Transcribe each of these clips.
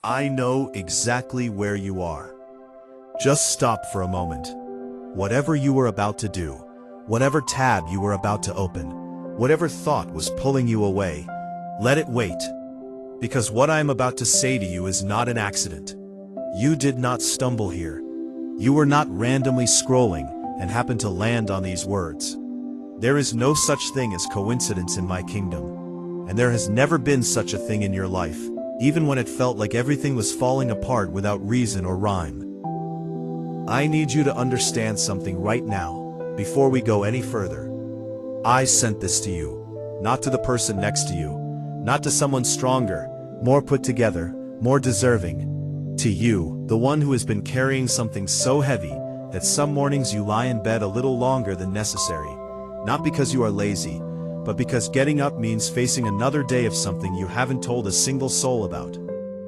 I know exactly where you are. Just stop for a moment. Whatever you were about to do, whatever tab you were about to open, whatever thought was pulling you away, let it wait. Because what I am about to say to you is not an accident. You did not stumble here. You were not randomly scrolling and happened to land on these words. There is no such thing as coincidence in my kingdom. And there has never been such a thing in your life, even when it felt like everything was falling apart without reason or rhyme. I need you to understand something right now, before we go any further. I sent this to you, not to the person next to you, not to someone stronger, more put together, more deserving. To you, the one who has been carrying something so heavy that some mornings you lie in bed a little longer than necessary, not because you are lazy, but because getting up means facing another day of something you haven't told a single soul about.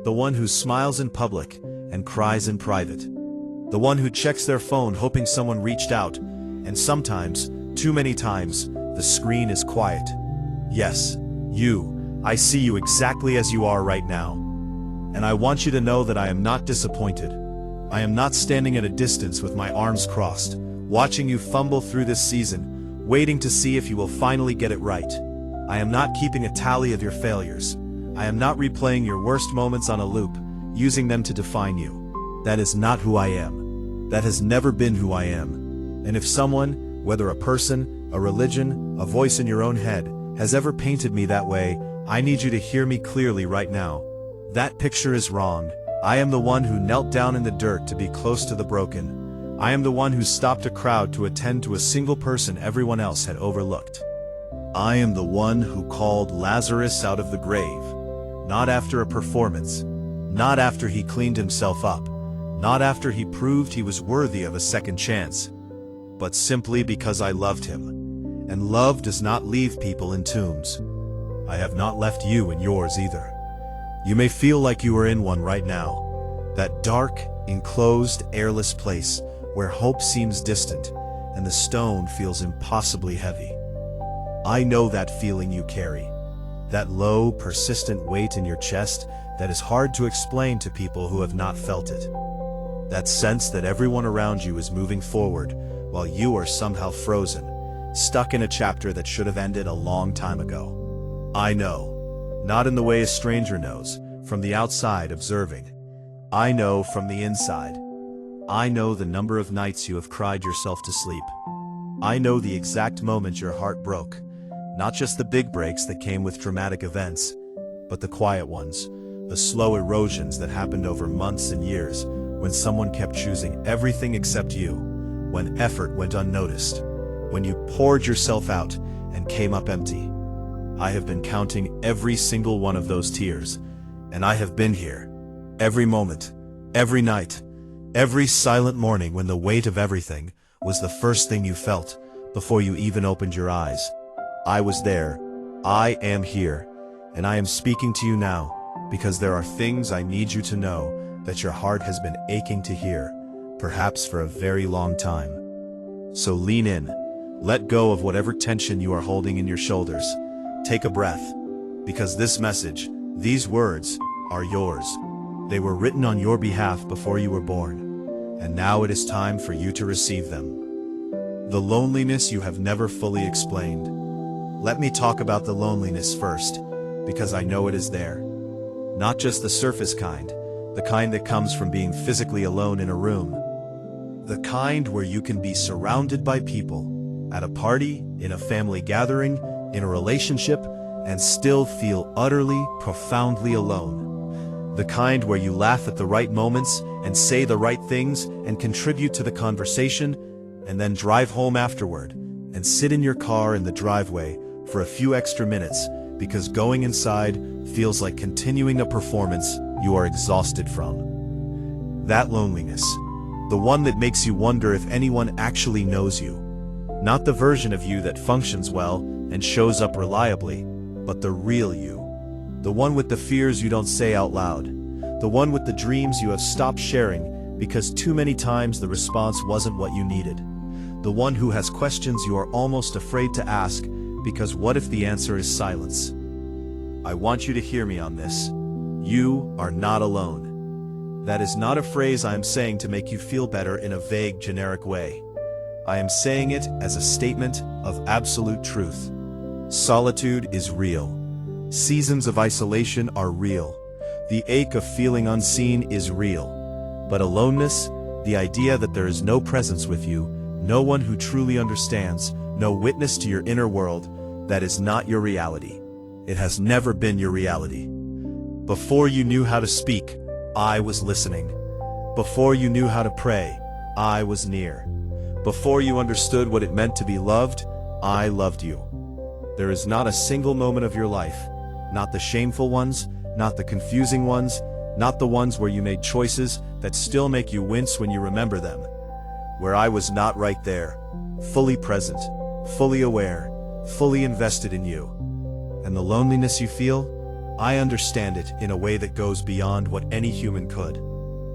The one who smiles in public and cries in private. The one who checks their phone hoping someone reached out, and sometimes, too many times, the screen is quiet. Yes, you, I see you exactly as you are right now. And I want you to know that I am not disappointed. I am not standing at a distance with my arms crossed, watching you fumble through this season, waiting to see if you will finally get it right. I am not keeping a tally of your failures. I am not replaying your worst moments on a loop, using them to define you. That is not who I am. That has never been who I am. And if someone, whether a person, a religion, a voice in your own head, has ever painted me that way, I need you to hear me clearly right now. That picture is wrong. I am the one who knelt down in the dirt to be close to the broken. I am the one who stopped a crowd to attend to a single person everyone else had overlooked. I am the one who called Lazarus out of the grave, not after a performance, not after he cleaned himself up, not after he proved he was worthy of a second chance, but simply because I loved him. And love does not leave people in tombs. I have not left you in yours either. You may feel like you are in one right now, that dark, enclosed, airless place where hope seems distant and the stone feels impossibly heavy. I know that feeling you carry, that low, persistent weight in your chest that is hard to explain to people who have not felt it. That sense that everyone around you is moving forward while you are somehow frozen, stuck in a chapter that should have ended a long time ago. I know, not in the way a stranger knows, from the outside observing. I know from the inside. I know the number of nights you have cried yourself to sleep. I know the exact moment your heart broke, not just the big breaks that came with dramatic events, but the quiet ones, the slow erosions that happened over months and years, when someone kept choosing everything except you, when effort went unnoticed, when you poured yourself out and came up empty. I have been counting every single one of those tears, and I have been here, every moment, every night, every silent morning when the weight of everything was the first thing you felt before you even opened your eyes. I was there, I am here, and I am speaking to you now because there are things I need you to know that your heart has been aching to hear, perhaps for a very long time. So lean in, let go of whatever tension you are holding in your shoulders. Take a breath, because this message, these words, are yours. They were written on your behalf before you were born, and now it is time for you to receive them. The loneliness you have never fully explained. Let me talk about the loneliness first, because I know it is there. Not just the surface kind, the kind that comes from being physically alone in a room. The kind where you can be surrounded by people, at a party, in a family gathering, in a relationship, and still feel utterly, profoundly alone. The kind where you laugh at the right moments and say the right things and contribute to the conversation, and then drive home afterward and sit in your car in the driveway for a few extra minutes because going inside feels like continuing a performance you are exhausted from. That loneliness, the one that makes you wonder if anyone actually knows you. Not the version of you that functions well and shows up reliably, but the real you. The one with the fears you don't say out loud. The one with the dreams you have stopped sharing because too many times the response wasn't what you needed. The one who has questions you are almost afraid to ask because what if the answer is silence? I want you to hear me on this. You are not alone. That is not a phrase I am saying to make you feel better in a vague, generic way. I am saying it as a statement of absolute truth. Solitude is real. Seasons of isolation are real. The ache of feeling unseen is real. But aloneness, the idea that there is no presence with you, no one who truly understands, no witness to your inner world, that is not your reality. It has never been your reality. Before you knew how to speak, I was listening. Before you knew how to pray, I was near. Before you understood what it meant to be loved, I loved you. There is not a single moment of your life, not the shameful ones, not the confusing ones, not the ones where you made choices that still make you wince when you remember them, where I was not right there, fully present, fully aware, fully invested in you. And the loneliness you feel, I understand it in a way that goes beyond what any human could.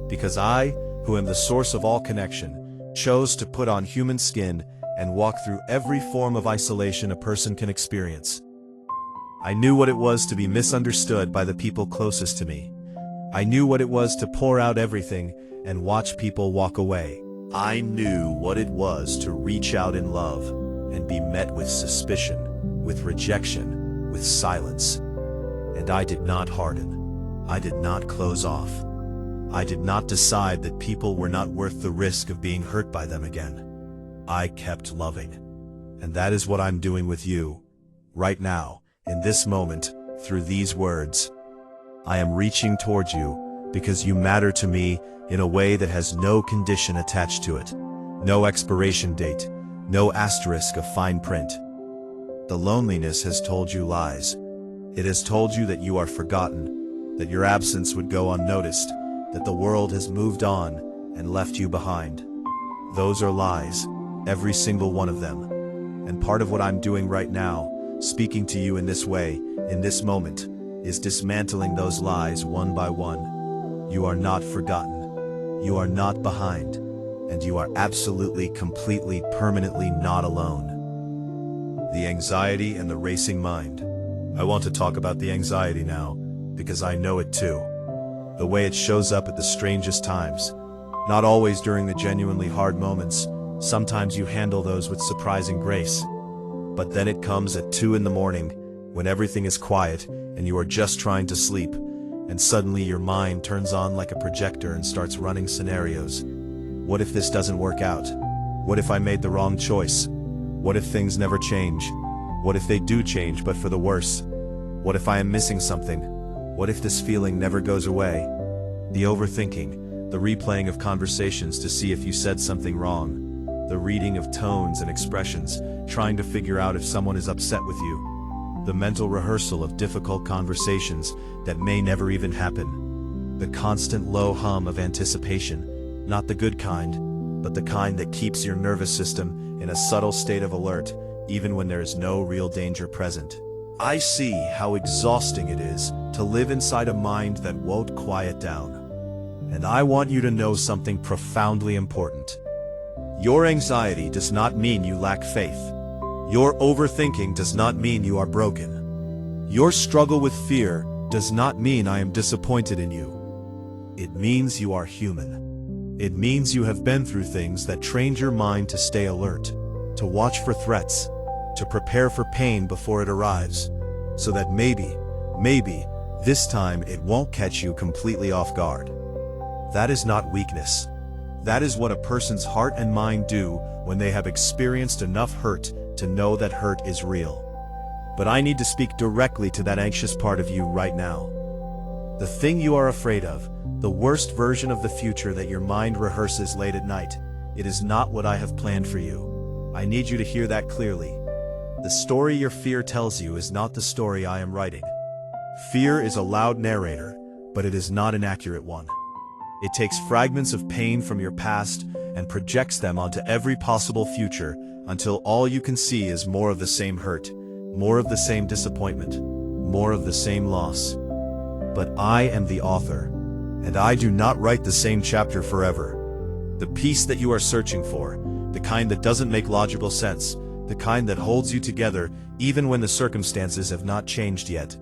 Because I, who am the source of all connection, chose to put on human skin and walk through every form of isolation a person can experience. I knew what it was to be misunderstood by the people closest to me. I knew what it was to pour out everything and watch people walk away. I knew what it was to reach out in love and be met with suspicion, with rejection, with silence. And I did not harden. I did not close off. I did not decide that people were not worth the risk of being hurt by them again. I kept loving. And that is what I'm doing with you, right now, in this moment, through these words. I am reaching towards you because you matter to me in a way that has no condition attached to it, no expiration date, no asterisk of fine print. The loneliness has told you lies. It has told you that you are forgotten, that your absence would go unnoticed, that the world has moved on and left you behind. Those are lies, every single one of them. And part of what I'm doing right now, speaking to you in this way, in this moment, is dismantling those lies one by one. You are not forgotten. You are not behind. And you are absolutely, completely, permanently not alone. The anxiety and the racing mind. I want to talk about the anxiety now, because I know it too. The way it shows up at the strangest times. Not always during the genuinely hard moments. Sometimes you handle those with surprising grace. But then it comes at 2 in the morning, when everything is quiet and you are just trying to sleep, and suddenly your mind turns on like a projector and starts running scenarios. What if this doesn't work out? What if I made the wrong choice? What if things never change? What if they do change but for the worse? What if I am missing something? What if this feeling never goes away? The overthinking, the replaying of conversations to see if you said something wrong, the reading of tones and expressions, trying to figure out if someone is upset with you, the mental rehearsal of difficult conversations that may never even happen, the constant low hum of anticipation, not the good kind, but the kind that keeps your nervous system in a subtle state of alert, even when there is no real danger present. I see how exhausting it is to live inside a mind that won't quiet down. And I want you to know something profoundly important. Your anxiety does not mean you lack faith. Your overthinking does not mean you are broken. Your struggle with fear does not mean I am disappointed in you. It means you are human. It means you have been through things that trained your mind to stay alert, to watch for threats, to prepare for pain before it arrives, so that maybe, this time it won't catch you completely off guard. That is not weakness. That is what a person's heart and mind do when they have experienced enough hurt to know that hurt is real. But I need to speak directly to that anxious part of you right now. The thing you are afraid of, the worst version of the future that your mind rehearses late at night, it is not what I have planned for you. I need you to hear that clearly. The story your fear tells you is not the story I am writing. Fear is a loud narrator, but it is not an accurate one. It takes fragments of pain from your past and projects them onto every possible future until all you can see is more of the same hurt, more of the same disappointment, more of the same loss. But I am the author, and I do not write the same chapter forever. The peace that you are searching for, the kind that doesn't make logical sense, the kind that holds you together even when the circumstances have not changed yet,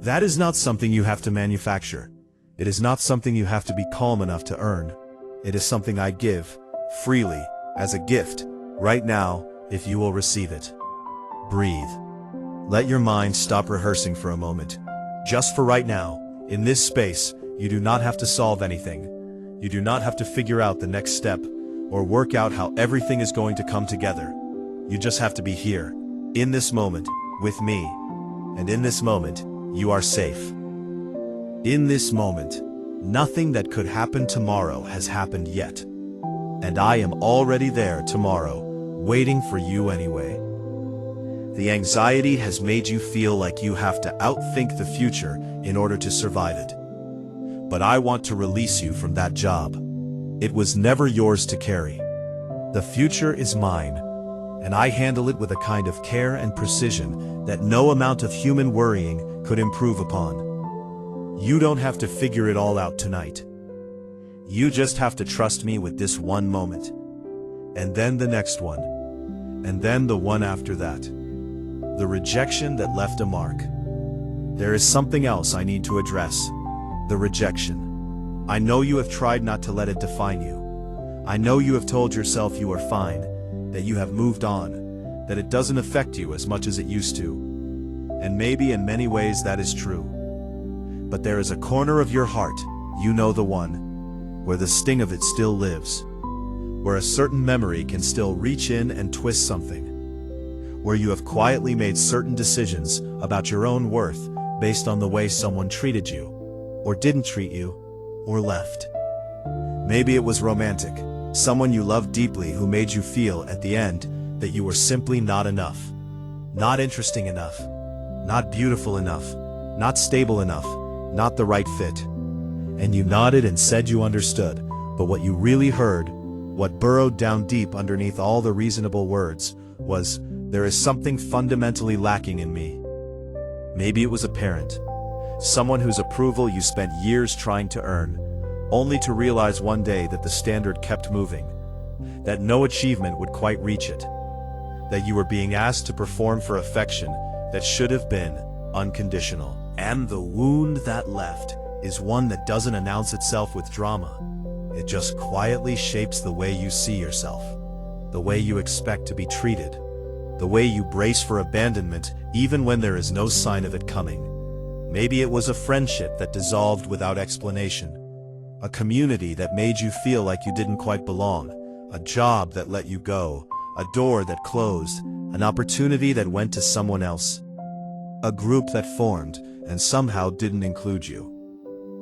That is not something you have to manufacture. It is not something you have to be calm enough to earn. It is something I give, freely, as a gift, right now, if you will receive it. Breathe. Let your mind stop rehearsing for a moment. Just for right now, in this space, you do not have to solve anything. You do not have to figure out the next step, or work out how everything is going to come together. You just have to be here, in this moment, with me. And in this moment, you are safe. In this moment, nothing that could happen tomorrow has happened yet. And I am already there tomorrow, waiting for you anyway. The anxiety has made you feel like you have to outthink the future in order to survive it. But I want to release you from that job. It was never yours to carry. The future is mine, and I handle it with a kind of care and precision that no amount of human worrying could improve upon. You don't have to figure it all out tonight. You just have to trust me with this one moment, and then the next one, and then the one after that. The rejection that left a mark. There is something else I need to address. The rejection. I know you have tried not to let it define you. I know you have told yourself you are fine, that you have moved on, that it doesn't affect you as much as it used to. And maybe in many ways that is true. But there is a corner of your heart, you know the one, where the sting of it still lives, where a certain memory can still reach in and twist something, where you have quietly made certain decisions about your own worth based on the way someone treated you, or didn't treat you, or left. Maybe it was romantic, someone you loved deeply who made you feel at the end that you were simply not enough, not interesting enough, not beautiful enough, not stable enough, not the right fit. And you nodded and said you understood, but what you really heard, what burrowed down deep underneath all the reasonable words, was, there is something fundamentally lacking in me. Maybe it was a parent, someone whose approval you spent years trying to earn, only to realize one day that the standard kept moving, that no achievement would quite reach it, that you were being asked to perform for affection that should have been unconditional. And the wound that left is one that doesn't announce itself with drama. It just quietly shapes the way you see yourself, the way you expect to be treated, the way you brace for abandonment even when there is no sign of it coming. Maybe it was a friendship that dissolved without explanation, a community that made you feel like you didn't quite belong, a job that let you go, a door that closed, an opportunity that went to someone else, a group that formed and somehow didn't include you.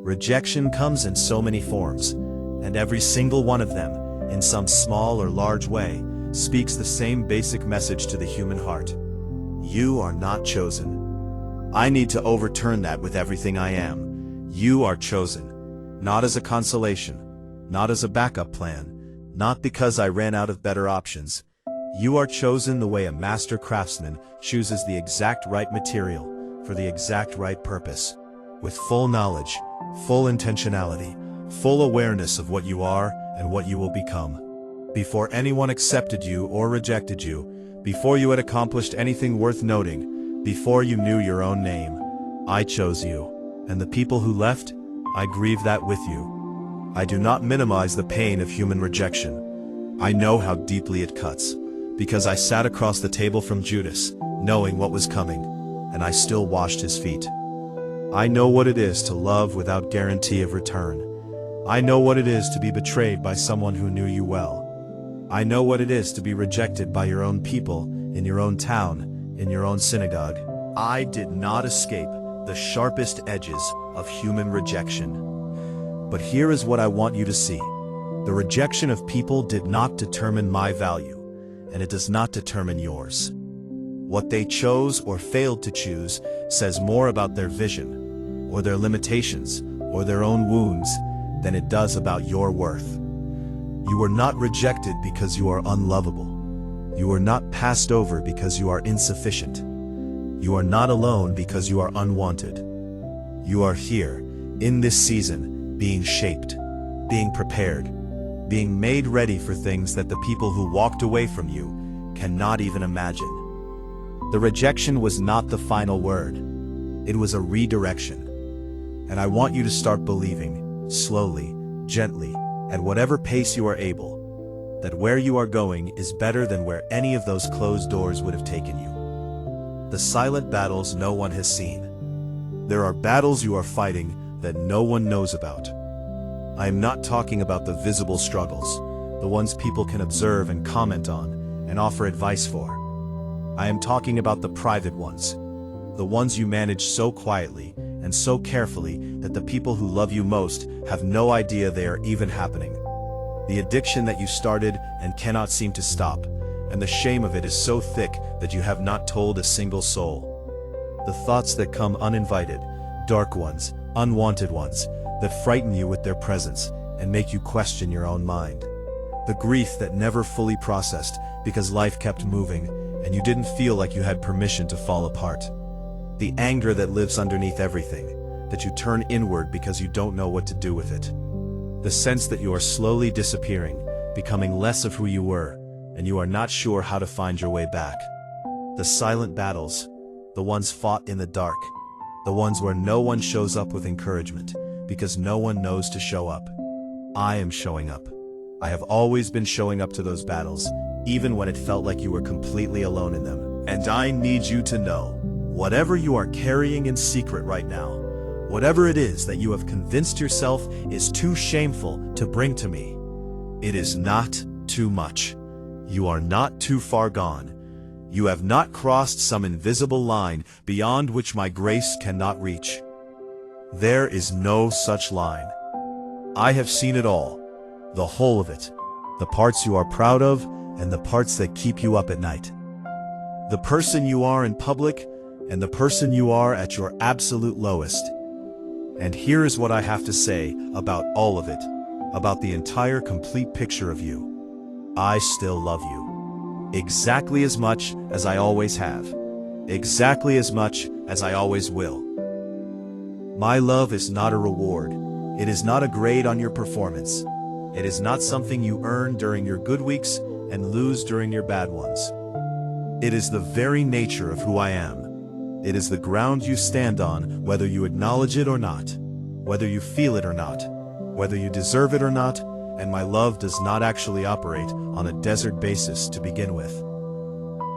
Rejection comes in so many forms, and every single one of them, in some small or large way, speaks the same basic message to the human heart. You are not chosen. I need to overturn that with everything I am. You are chosen, not as a consolation, not as a backup plan, not because I ran out of better options. You are chosen the way a master craftsman chooses the exact right material for the exact right purpose, with full knowledge, full intentionality, full awareness of what you are and what you will become. Before anyone accepted you or rejected you, before you had accomplished anything worth noting, before you knew your own name, I chose you, and the people who left, I grieve that with you. I do not minimize the pain of human rejection. I know how deeply it cuts, because I sat across the table from Judas, knowing what was coming, and I still washed his feet. I know what it is to love without guarantee of return. I know what it is to be betrayed by someone who knew you well. I know what it is to be rejected by your own people, in your own town, in your own synagogue. I did not escape the sharpest edges of human rejection. But here is what I want you to see. The rejection of people did not determine my value, and it does not determine yours. What they chose or failed to choose says more about their vision, or their limitations, or their own wounds, than it does about your worth. You were not rejected because you are unlovable. You were not passed over because you are insufficient. You are not alone because you are unwanted. You are here, in this season, being shaped, being prepared, being made ready for things that the people who walked away from you cannot even imagine. The rejection was not the final word. It was a redirection. And I want you to start believing, slowly, gently, at whatever pace you are able, that where you are going is better than where any of those closed doors would have taken you. The silent battles no one has seen. There are battles you are fighting that no one knows about. I am not talking about the visible struggles, the ones people can observe and comment on and offer advice for. I am talking about the private ones, the ones you manage so quietly and so carefully that the people who love you most have no idea they are even happening. The addiction that you started and cannot seem to stop, and the shame of it is so thick that you have not told a single soul. The thoughts that come uninvited, dark ones, unwanted ones, that frighten you with their presence and make you question your own mind. The grief that never fully processed because life kept moving and you didn't feel like you had permission to fall apart. The anger that lives underneath everything, that you turn inward because you don't know what to do with it. The sense that you are slowly disappearing, becoming less of who you were, and you are not sure how to find your way back. The silent battles, the ones fought in the dark, the ones where no one shows up with encouragement, because no one knows to show up. I am showing up. I have always been showing up to those battles, even when it felt like you were completely alone in them. And I need you to know, whatever you are carrying in secret right now, whatever it is that you have convinced yourself is too shameful to bring to me, it is not too much. You are not too far gone. You have not crossed some invisible line beyond which my grace cannot reach. There is no such line. I have seen it all, the whole of it, the parts you are proud of and the parts that keep you up at night. The person you are in public and the person you are at your absolute lowest. And here is what I have to say about all of it, about the entire complete picture of you. I still love you. Exactly as much as I always have. Exactly as much as I always will. My love is not a reward. It is not a grade on your performance. It is not something you earn during your good weeks and lose during your bad ones. It is the very nature of who I am. It is the ground you stand on, whether you acknowledge it or not, whether you feel it or not, whether you deserve it or not, and my love does not actually operate on a desert basis to begin with.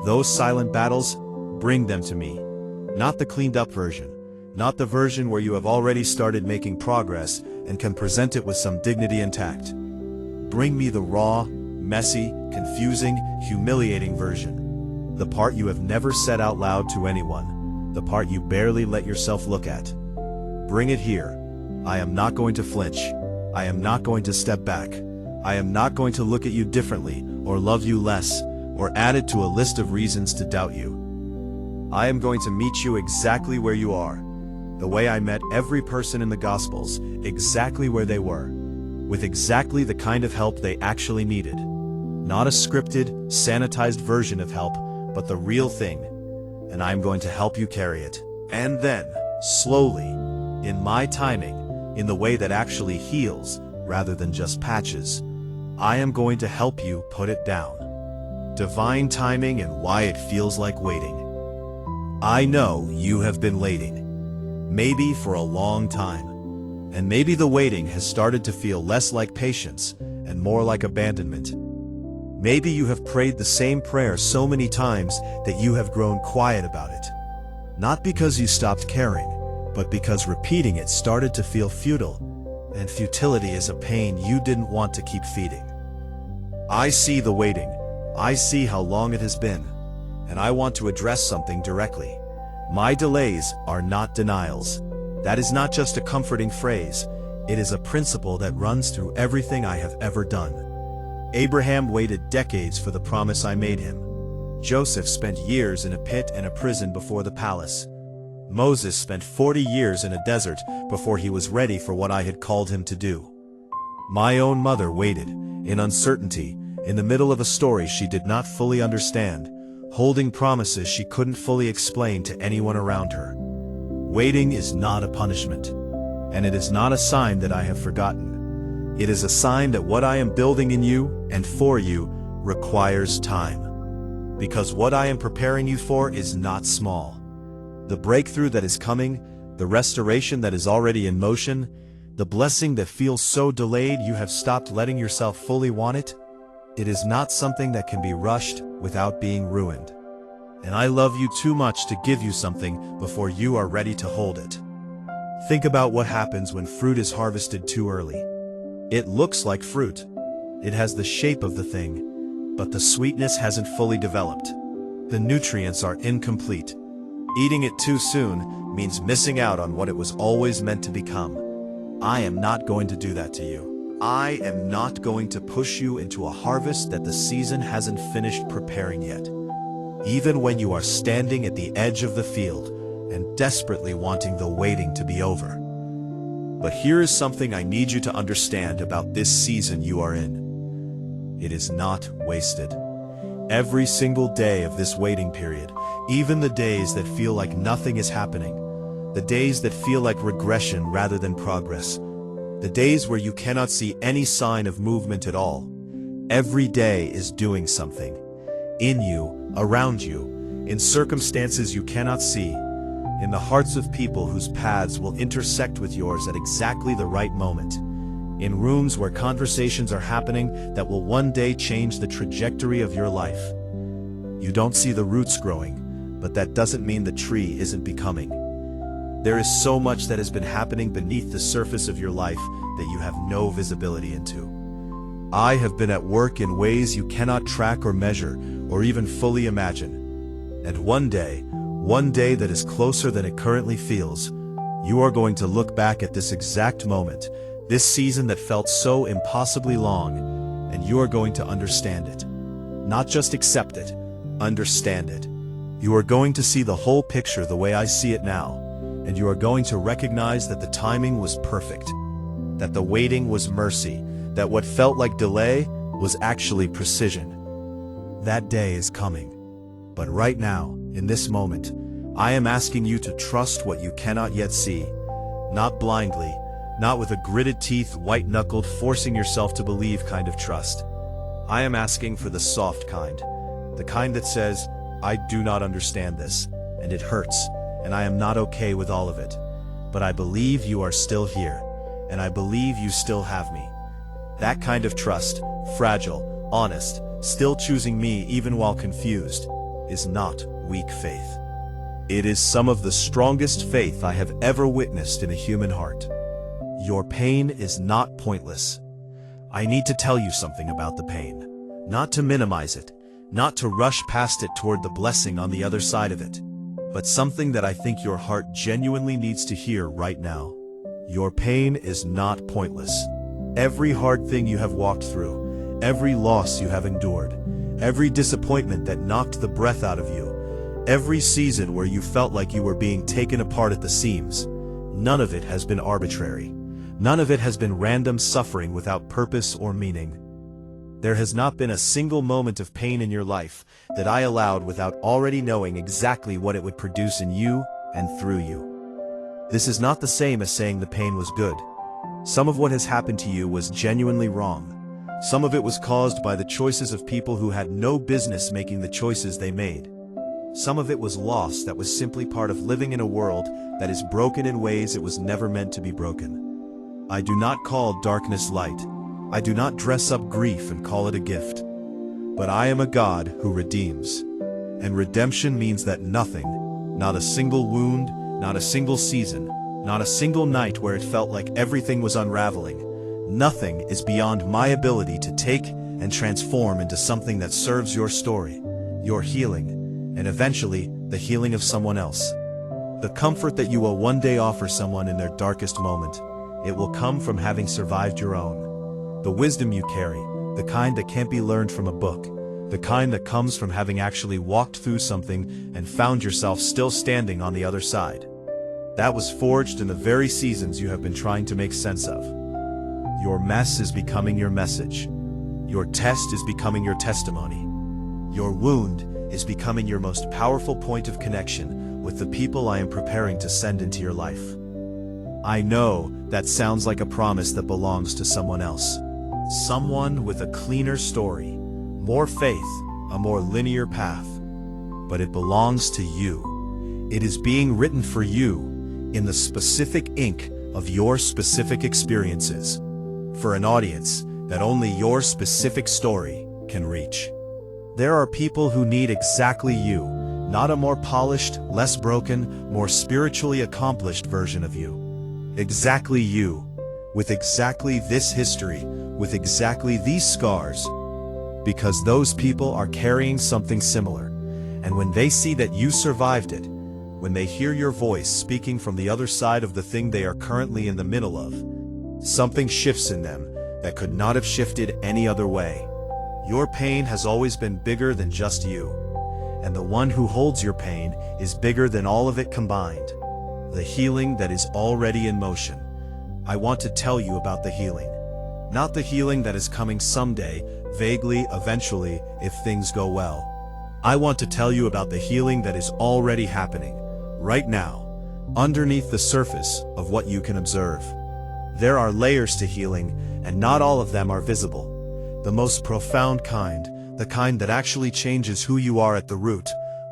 Those silent battles, bring them to me. Not the cleaned up version, not the version where you have already started making progress and can present it with some dignity intact. Bring me the raw, messy, confusing, humiliating version. The part you have never said out loud to anyone, the part you barely let yourself look at. Bring it here. I am not going to flinch. I am not going to step back. I am not going to look at you differently, or love you less, or add it to a list of reasons to doubt you. I am going to meet you exactly where you are, the way I met every person in the Gospels, exactly where they were, with exactly the kind of help they actually needed. Not a scripted, sanitized version of help, but the real thing, and I am going to help you carry it. And then, slowly, in my timing, in the way that actually heals, rather than just patches, I am going to help you put it down. Divine timing and why it feels like waiting. I know you have been waiting. Maybe for a long time. And maybe the waiting has started to feel less like patience and more like abandonment. Maybe you have prayed the same prayer so many times that you have grown quiet about it. Not because you stopped caring, but because repeating it started to feel futile, and futility is a pain you didn't want to keep feeding. I see the waiting. I see how long it has been, and I want to address something directly. My delays are not denials. That is not just a comforting phrase. It is a principle that runs through everything I have ever done. Abraham waited decades for the promise I made him. Joseph spent years in a pit and a prison before the palace. Moses spent 40 years in a desert before he was ready for what I had called him to do. My own mother waited, in uncertainty, in the middle of a story she did not fully understand, holding promises she couldn't fully explain to anyone around her. Waiting is not a punishment, and it is not a sign that I have forgotten. It is a sign that what I am building in you and for you requires time. Because what I am preparing you for is not small. The breakthrough that is coming, the restoration that is already in motion, the blessing that feels so delayed you have stopped letting yourself fully want it, it is not something that can be rushed without being ruined. And I love you too much to give you something before you are ready to hold it. Think about what happens when fruit is harvested too early. It looks like fruit. It has the shape of the thing, but the sweetness hasn't fully developed. The nutrients are incomplete. Eating it too soon means missing out on what it was always meant to become. I am not going to do that to you. I am not going to push you into a harvest that the season hasn't finished preparing yet. Even when you are standing at the edge of the field and desperately wanting the waiting to be over. But here is something I need you to understand about this season you are in. It is not wasted. Every single day of this waiting period, even the days that feel like nothing is happening, the days that feel like regression rather than progress, the days where you cannot see any sign of movement at all, every day is doing something. In you, around you, in circumstances you cannot see, in the hearts of people whose paths will intersect with yours at exactly the right moment, in rooms where conversations are happening that will one day change the trajectory of your life. You don't see the roots growing, but that doesn't mean the tree isn't becoming. There is so much that has been happening beneath the surface of your life that you have no visibility into. I have been at work in ways you cannot track or measure or even fully imagine. And one day that is closer than it currently feels, you are going to look back at this exact moment, this season that felt so impossibly long, and you are going to understand it. Not just accept it, understand it. You are going to see the whole picture the way I see it now, and you are going to recognize that the timing was perfect, that the waiting was mercy, that what felt like delay was actually precision. That day is coming. But right now, in this moment, I am asking you to trust what you cannot yet see, not blindly, not with a gritted teeth, white-knuckled, forcing yourself to believe kind of trust. I am asking for the soft kind, the kind that says, I do not understand this, and it hurts, and I am not okay with all of it. But I believe you are still here, and I believe you still have me. That kind of trust, fragile, honest, still choosing me even while confused, is not weak faith. It is some of the strongest faith I have ever witnessed in a human heart. Your pain is not pointless. I need to tell you something about the pain. Not to minimize it, not to rush past it toward the blessing on the other side of it, but something that I think your heart genuinely needs to hear right now. Your pain is not pointless. Every hard thing you have walked through, every loss you have endured, every disappointment that knocked the breath out of you, every season where you felt like you were being taken apart at the seams, none of it has been arbitrary. None of it has been random suffering without purpose or meaning. There has not been a single moment of pain in your life that I allowed without already knowing exactly what it would produce in you and through you. This is not the same as saying the pain was good. Some of what has happened to you was genuinely wrong. Some of it was caused by the choices of people who had no business making the choices they made. Some of it was loss that was simply part of living in a world that is broken in ways it was never meant to be broken. I do not call darkness light. I do not dress up grief and call it a gift. But I am a God who redeems. And redemption means that nothing, not a single wound, not a single season, not a single night where it felt like everything was unraveling, nothing is beyond my ability to take and transform into something that serves your story, your healing, and eventually the healing of someone else. The comfort that you will one day offer someone in their darkest moment, it will come from having survived your own. The wisdom you carry, the kind that can't be learned from a book, the kind that comes from having actually walked through something and found yourself still standing on the other side. That was forged in the very seasons you have been trying to make sense of. Your mess is becoming your message. Your test is becoming your testimony. Your wound is becoming your most powerful point of connection with the people I am preparing to send into your life. I know that sounds like a promise that belongs to someone else. Someone with a cleaner story, more faith, a more linear path. But it belongs to you. It is being written for you in the specific ink of your specific experiences, for an audience that only your specific story can reach. There are people who need exactly you, not a more polished, less broken, more spiritually accomplished version of you. Exactly you, with exactly this history, with exactly these scars, because those people are carrying something similar, and when they see that you survived it, when they hear your voice speaking from the other side of the thing they are currently in the middle of, something shifts in them that could not have shifted any other way. Your pain has always been bigger than just you, and the one who holds your pain is bigger than all of it combined. The healing that is already in motion. I want to tell you about the healing. Not the healing that is coming someday, vaguely, eventually, if things go well. I want to tell you about the healing that is already happening, right now, underneath the surface of what you can observe. There are layers to healing, and not all of them are visible. The most profound kind, the kind that actually changes who you are at the root,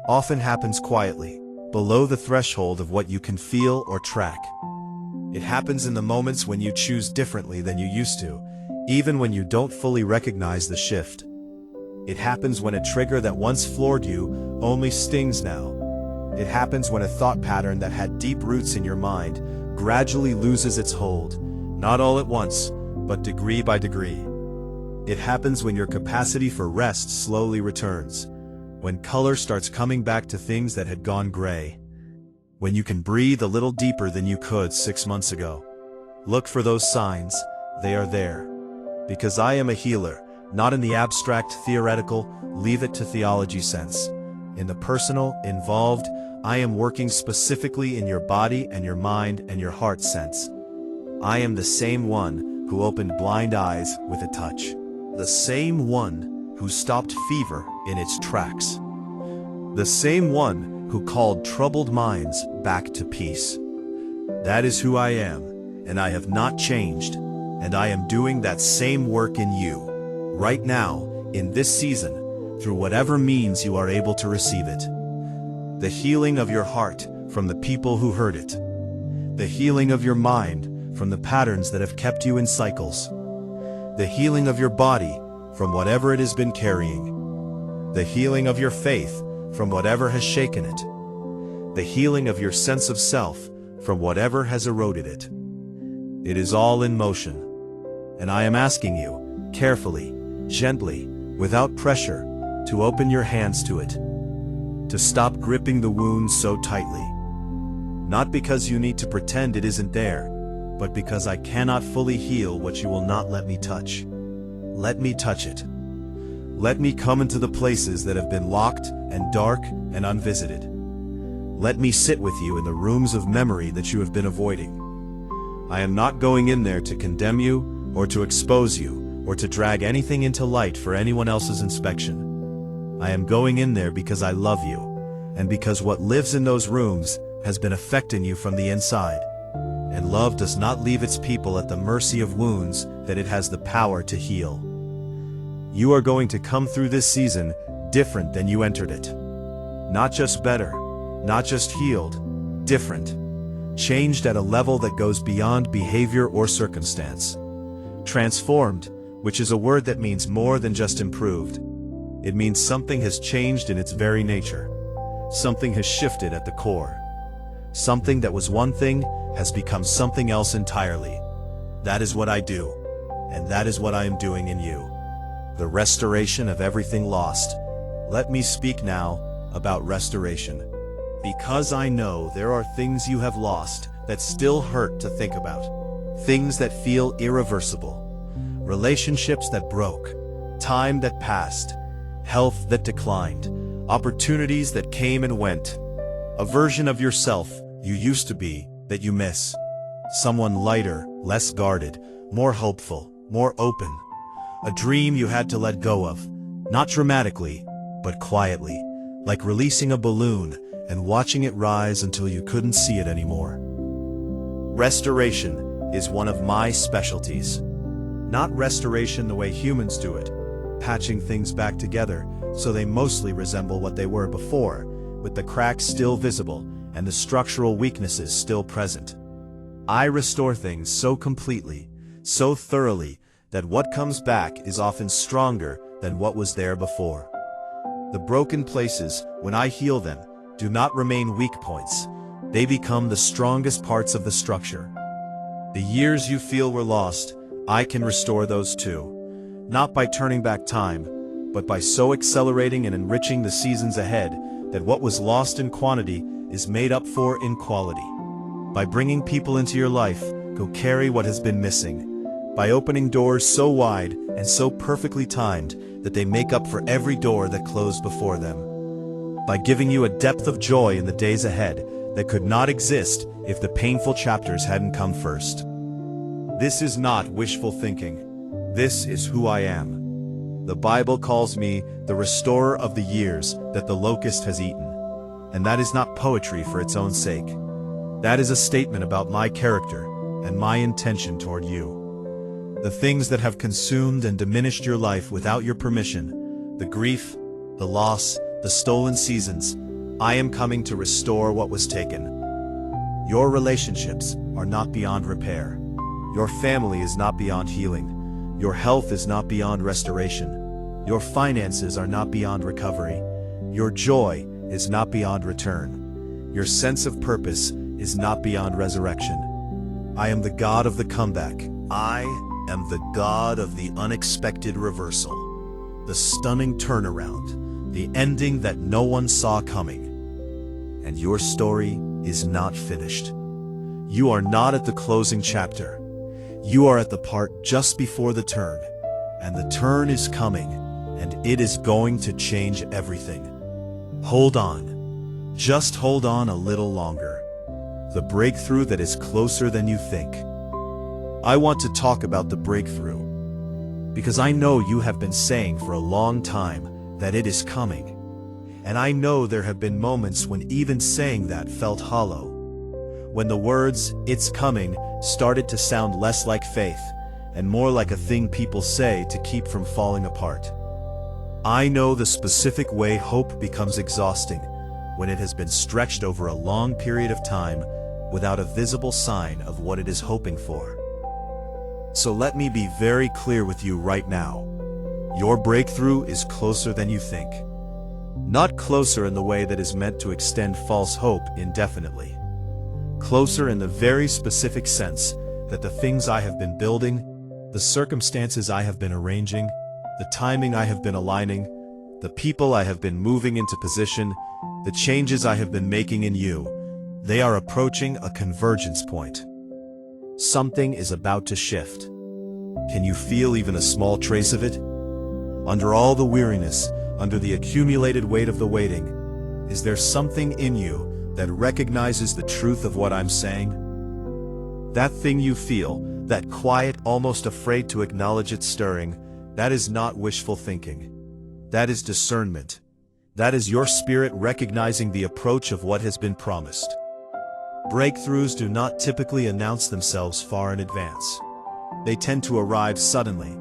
often happens quietly, below the threshold of what you can feel or track. It happens in the moments when you choose differently than you used to, even when you don't fully recognize the shift. It happens when a trigger that once floored you only stings now. It happens when a thought pattern that had deep roots in your mind gradually loses its hold, not all at once, but degree by degree. It happens when your capacity for rest slowly returns, when color starts coming back to things that had gone gray, when you can breathe a little deeper than you could 6 months ago. Look for those signs, they are there. Because I am a healer, not in the abstract, theoretical, leave it to theology sense. In the personal, involved, I am working specifically in your body and your mind and your heart sense. I am the same one who opened blind eyes with a touch. The same one who stopped fever in its tracks. The same one who called troubled minds back to peace. That is who I am, and I have not changed, and I am doing that same work in you, right now, in this season, through whatever means you are able to receive it. The healing of your heart from the people who heard it. The healing of your mind from the patterns that have kept you in cycles. The healing of your body from whatever it has been carrying. The healing of your faith from whatever has shaken it. The healing of your sense of self from whatever has eroded it. It is all in motion. And I am asking you, carefully, gently, without pressure, to open your hands to it. To stop gripping the wound so tightly. Not because you need to pretend it isn't there, but because I cannot fully heal what you will not let me touch. Let me touch it. Let me come into the places that have been locked and dark and unvisited. Let me sit with you in the rooms of memory that you have been avoiding. I am not going in there to condemn you, or to expose you, or to drag anything into light for anyone else's inspection. I am going in there because I love you, and because what lives in those rooms has been affecting you from the inside. And love does not leave its people at the mercy of wounds that it has the power to heal. You are going to come through this season different than you entered it. Not just better, not just healed, different. Changed at a level that goes beyond behavior or circumstance. Transformed, which is a word that means more than just improved. It means something has changed in its very nature. Something has shifted at the core. Something that was one thing has become something else entirely. That is what I do, and that is what I am doing in you. The restoration of everything lost. Let me speak now about restoration. Because I know there are things you have lost that still hurt to think about. Things that feel irreversible. Relationships that broke. Time that passed. Health that declined. Opportunities that came and went. A version of yourself you used to be that you miss. Someone lighter, less guarded, more hopeful, more open. A dream you had to let go of, not dramatically, but quietly, like releasing a balloon and watching it rise until you couldn't see it anymore. Restoration is one of my specialties. Not restoration the way humans do it, patching things back together so they mostly resemble what they were before, with the cracks still visible and the structural weaknesses still present. I restore things so completely, so thoroughly, that what comes back is often stronger than what was there before. The broken places, when I heal them, do not remain weak points. They become the strongest parts of the structure. The years you feel were lost, I can restore those too. Not by turning back time, but by so accelerating and enriching the seasons ahead that what was lost in quantity is made up for in quality. By bringing people into your life who carry what has been missing. By opening doors so wide and so perfectly timed that they make up for every door that closed before them. By giving you a depth of joy in the days ahead that could not exist if the painful chapters hadn't come first. This is not wishful thinking. This is who I am. The Bible calls me the restorer of the years that the locust has eaten. And that is not poetry for its own sake. That is a statement about my character and my intention toward you. The things that have consumed and diminished your life without your permission, the grief, the loss, the stolen seasons, I am coming to restore what was taken. Your relationships are not beyond repair. Your family is not beyond healing. Your health is not beyond restoration. Your finances are not beyond recovery. Your joy is not beyond return. Your sense of purpose is not beyond resurrection. I am the God of the comeback. I am the God of the unexpected reversal, the stunning turnaround, the ending that no one saw coming. And your story is not finished. You are not at the closing chapter. You are at the part just before the turn, and the turn is coming, and it is going to change everything. Hold on. Just hold on a little longer. The breakthrough that is closer than you think. I want to talk about the breakthrough, because I know you have been saying for a long time that it is coming. And I know there have been moments when even saying that felt hollow. When the words, "it's coming," started to sound less like faith, and more like a thing people say to keep from falling apart. I know the specific way hope becomes exhausting, when it has been stretched over a long period of time without a visible sign of what it is hoping for. So let me be very clear with you right now. Your breakthrough is closer than you think. Not closer in the way that is meant to extend false hope indefinitely. Closer in the very specific sense that the things I have been building, the circumstances I have been arranging, the timing I have been aligning, the people I have been moving into position, the changes I have been making in you, they are approaching a convergence point. Something is about to shift. Can you feel even a small trace of it? Under all the weariness, under the accumulated weight of the waiting, is there something in you that recognizes the truth of what I'm saying? That thing you feel, that quiet, almost afraid to acknowledge it stirring, that is not wishful thinking. That is discernment. That is your spirit recognizing the approach of what has been promised. Breakthroughs do not typically announce themselves far in advance. They tend to arrive suddenly,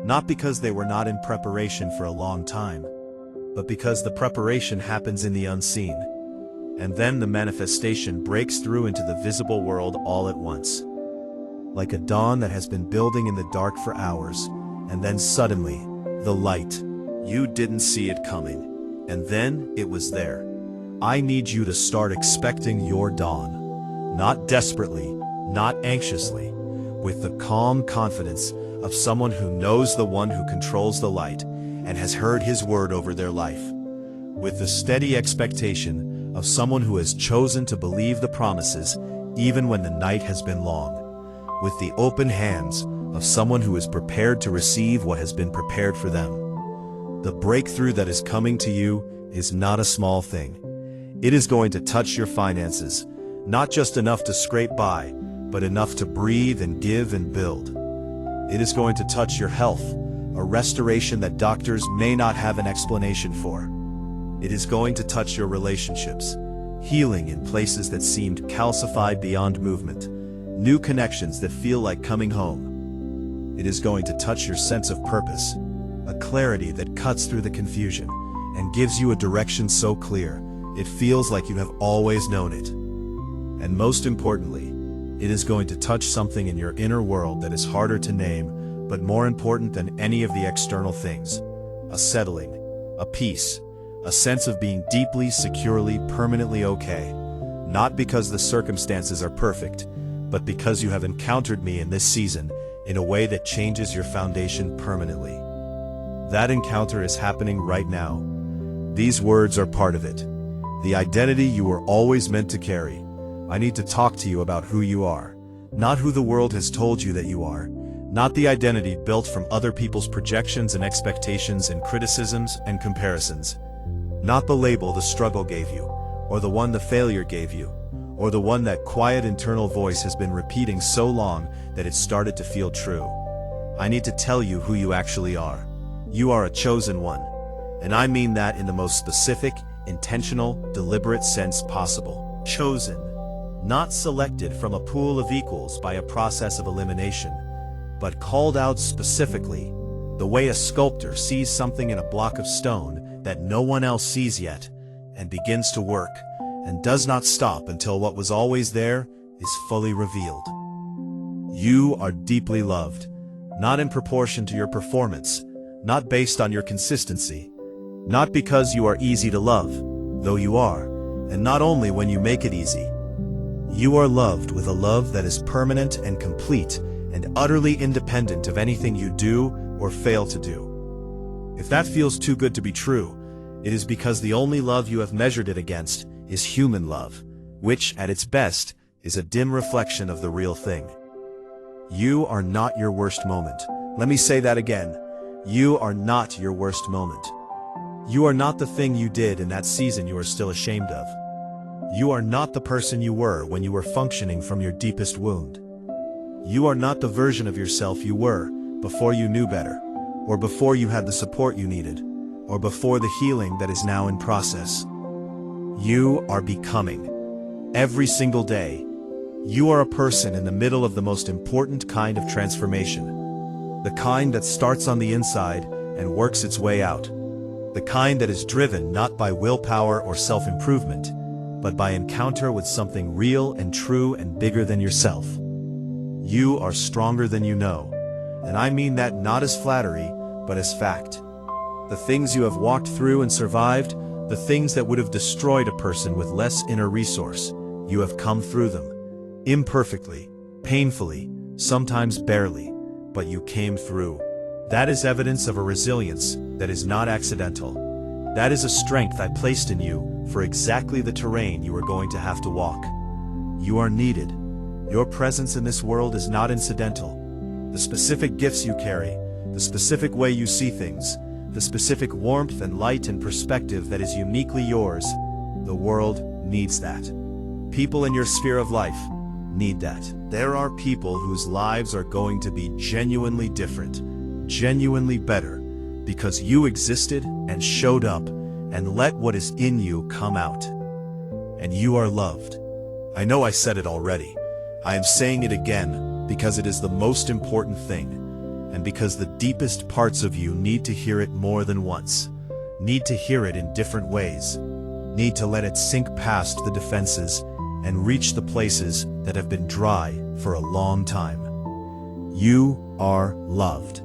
not because they were not in preparation for a long time, but because the preparation happens in the unseen. And then the manifestation breaks through into the visible world all at once. Like a dawn that has been building in the dark for hours, and then suddenly, the light. You didn't see it coming, and then it was there. I need you to start expecting your dawn. Not desperately, not anxiously, with the calm confidence of someone who knows the one who controls the light and has heard his word over their life. With the steady expectation of someone who has chosen to believe the promises even when the night has been long. With the open hands of someone who is prepared to receive what has been prepared for them. The breakthrough that is coming to you is not a small thing. It is going to touch your finances, not just enough to scrape by, but enough to breathe and give and build. It is going to touch your health, a restoration that doctors may not have an explanation for. It is going to touch your relationships, healing in places that seemed calcified beyond movement, new connections that feel like coming home. It is going to touch your sense of purpose, a clarity that cuts through the confusion and gives you a direction so clear It feels like you have always known it. And most importantly, it is going to touch something in your inner world that is harder to name, but more important than any of the external things. A settling, a peace, a sense of being deeply, securely, permanently okay. Not because the circumstances are perfect, but because you have encountered me in this season in a way that changes your foundation permanently. That encounter is happening right now. These words are part of it. The identity you were always meant to carry. I need to talk to you about who you are, not who the world has told you that you are, not the identity built from other people's projections and expectations and criticisms and comparisons, not the label the struggle gave you, or the one the failure gave you, or the one that quiet internal voice has been repeating so long that it started to feel true. I need to tell you who you actually are. You are a chosen one, and I mean that in the most specific, intentional, deliberate sense possible. Chosen. Not selected from a pool of equals by a process of elimination, but called out specifically, the way a sculptor sees something in a block of stone that no one else sees yet, and begins to work, and does not stop until what was always there is fully revealed. You are deeply loved, not in proportion to your performance, not based on your consistency, not because you are easy to love, though you are, and not only when you make it easy. You are loved with a love that is permanent and complete and utterly independent of anything you do or fail to do. If that feels too good to be true, it is because the only love you have measured it against is human love, which, at its best, is a dim reflection of the real thing. You are not your worst moment. Let me say that again. You are not your worst moment. You are not the thing you did in that season you are still ashamed of. You are not the person you were when you were functioning from your deepest wound. You are not the version of yourself you were before you knew better, or before you had the support you needed, or before the healing that is now in process. You are becoming. Every single day, you are a person in the middle of the most important kind of transformation. The kind that starts on the inside and works its way out. The kind that is driven not by willpower or self-improvement, but by encounter with something real and true and bigger than yourself. You are stronger than you know, and I mean that not as flattery, but as fact. The things you have walked through and survived, the things that would have destroyed a person with less inner resource, you have come through them. Imperfectly, painfully, sometimes barely, but you came through. That is evidence of a resilience that is not accidental. That is a strength I placed in you for exactly the terrain you are going to have to walk. You are needed. Your presence in this world is not incidental. The specific gifts you carry, the specific way you see things, the specific warmth and light and perspective that is uniquely yours, the world needs that. People in your sphere of life need that. There are people whose lives are going to be genuinely different, genuinely better, because you existed and showed up and let what is in you come out. And you are loved. I know I said it already. I am saying it again because it is the most important thing, and because the deepest parts of you need to hear it more than once, need to hear it in different ways, need to let it sink past the defenses and reach the places that have been dry for a long time. You are loved.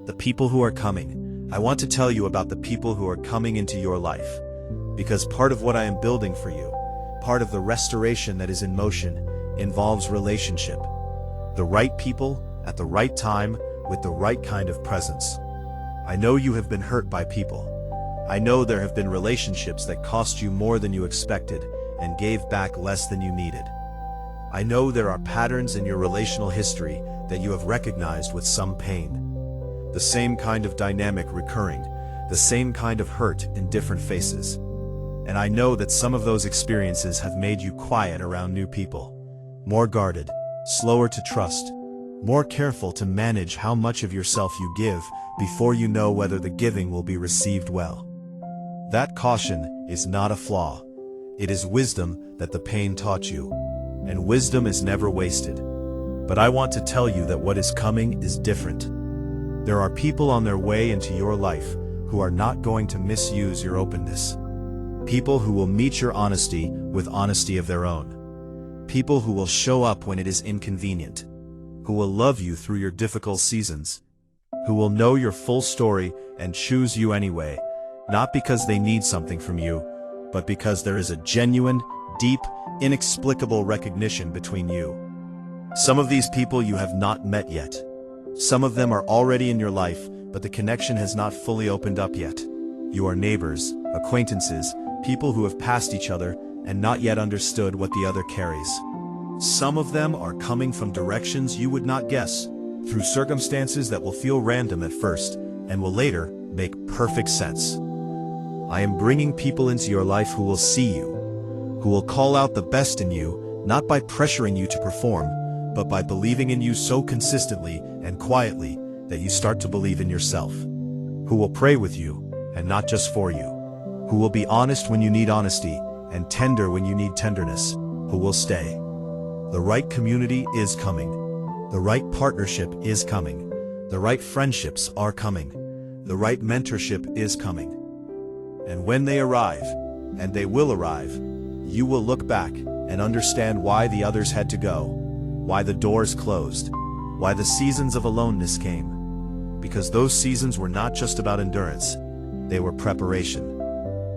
The people who are coming, I want to tell you about the people who are coming into your life, because part of what I am building for you, part of the restoration that is in motion, involves relationship. The right people, at the right time, with the right kind of presence. I know you have been hurt by people. I know there have been relationships that cost you more than you expected and gave back less than you needed. I know there are patterns in your relational history that you have recognized with some pain. The same kind of dynamic recurring, the same kind of hurt in different faces. And I know that some of those experiences have made you quiet around new people, more guarded, slower to trust, more careful to manage how much of yourself you give before you know whether the giving will be received well. That caution is not a flaw. It is wisdom that the pain taught you, and wisdom is never wasted. But I want to tell you that what is coming is different. There are people on their way into your life who are not going to misuse your openness. People who will meet your honesty with honesty of their own. People who will show up when it is inconvenient. Who will love you through your difficult seasons. Who will know your full story and choose you anyway, not because they need something from you, but because there is a genuine, deep, inexplicable recognition between you. Some of these people you have not met yet. Some of them are already in your life, but the connection has not fully opened up yet. You are neighbors, acquaintances, people who have passed each other and not yet understood what the other carries. Some of them are coming from directions you would not guess, through circumstances that will feel random at first and will later make perfect sense. I am bringing people into your life who will see you, who will call out the best in you, not by pressuring you to perform, but by believing in you so consistently and quietly that you start to believe in yourself. Who will pray with you, and not just for you. Who will be honest when you need honesty, and tender when you need tenderness. Who will stay. The right community is coming. The right partnership is coming. The right friendships are coming. The right mentorship is coming. And when they arrive, and they will arrive, you will look back and understand why the others had to go, why the doors closed, why the seasons of aloneness came. Because those seasons were not just about endurance, they were preparation.